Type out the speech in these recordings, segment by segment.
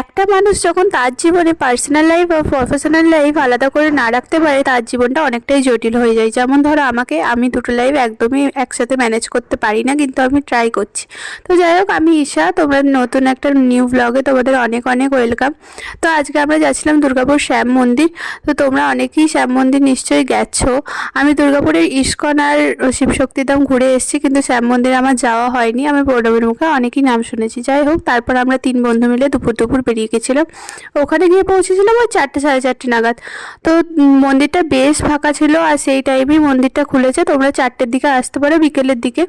একটা মানুষ যখন তার জীবনে পার্সোনাল লাইফ বা প্রফেশনাল লাইফ আলাদা করে না রাখতে পারে, তার জীবনটা অনেকটাই জটিল হয়ে যায়। যেমন ধরো আমি দুটো লাইফ একদমই একসাথে ম্যানেজ করতে পারি না, কিন্তু আমি ট্রাই করছি। তো যাই হোক, আমি ঈশা, তোমরা নতুন একটা নিউ ব্লগে তোমাদের অনেক অনেক ওয়েলকাম। তো আজকে আমরা যাচ্ছিলাম দুর্গাপুর শ্যাম মন্দির। তো তোমরা অনেকেই শ্যাম মন্দির নিশ্চয়ই গেছো। আমি দুর্গাপুরের ইস্কন আর শিবশক্তিধাম ঘুরে এসেছি, কিন্তু শ্যাম মন্দিরে আমার যাওয়া হয়নি। আমি প্রণবের মুখে অনেকই নাম শুনেছি। যাই হোক, তারপর আমরা 3 বন্ধু মিলে দুপুর বেরিয়ে গেছিলাম। ওখানে গিয়ে পৌঁছেছিলাম ওই 4টে 4:30 নাগাদ। তো মন্দিরটা বেশ ফাঁকা ছিল, আর সেই টাইমেই মন্দিরটা খুলেছে। তোমরা 4টের দিকে আসতে পারো, বিকেলের দিকে।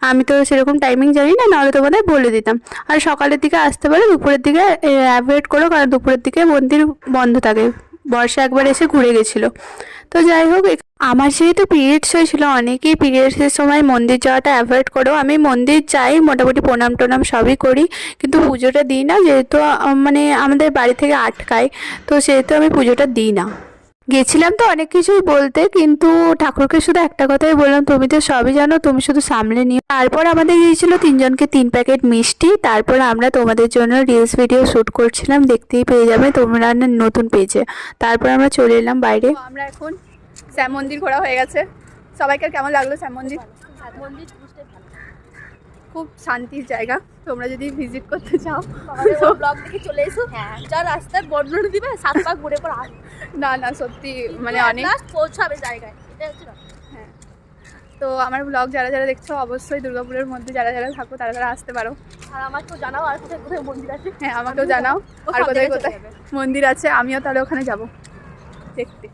আমি তো সেরকম টাইমিং জানি না, নাহলে তোমাদের বলে দিতাম। আর সকালের দিকে আসতে পারো, দুপুরের দিকে অ্যাভয়েড করো, কারণ দুপুরের দিকে মন্দির বন্ধ থাকে। বর্ষা একবার এসে ঘুরে গেছিলো। তো যাই হোক, আমার যেহেতু পিরিয়ডস হয়েছিল, অনেকেই পিরিয়ডসের সময় মন্দির যাওয়াটা অ্যাভয়েড করো। আমি মন্দির যাই, মোটামুটি প্রণাম টনাম সবই করি, কিন্তু পুজোটা দিই না, যেহেতু মানে আমাদের বাড়ি থেকে আটকায়। তো সেহেতু আমি পুজোটা দিই না। গেছিলাম তো অনেক কিছুই বলতে, কিন্তু ঠাকুরকে শুধু একটা কথাই বললাম, তুমি তো সবই জানো, তুমি শুধু সামলে নিও। তারপর আমাদের দিয়েছিল 3 জনকে 3 প্যাকেট মিষ্টি। তারপর আমরা তোমাদের জন্য রিলস ভিডিও শ্যুট করছিলাম, দেখতেই পেয়ে যাবে তোমরা নতুন পেজে। তারপর আমরা চলে এলাম বাইরে। আমরা এখন শ্যাম মন্দির ঘোরা হয়ে গেছে। সবাইকার কেমন লাগলো শ্যাম মন্দির? খুব শান্তির জায়গা, তোমরা যদি ভিজিট করতে চাও ব্লগ দেখে চলে এসো। হ্যাঁ, যা রাস্তায় বর্ণনা দিবে 7 পাক ঘুরে পর না না, সত্যি মানে অনেক পৌঁছাবে জায়গায়, এটা হচ্ছে না। হ্যাঁ, তো আমার ব্লগ যারা যারা দেখছো, অবশ্যই দুর্গাপুরের মধ্যে যারা যারা থাকো তারা তারা আসতে পারো। আর আমাকেও জানাও আর কোথায় কোথায় মন্দির আছে। হ্যাঁ, আমাকেও জানাও আর কোথায় কোথায় মন্দির আছে, আমিও তাহলে ওখানে যাব দেখতে।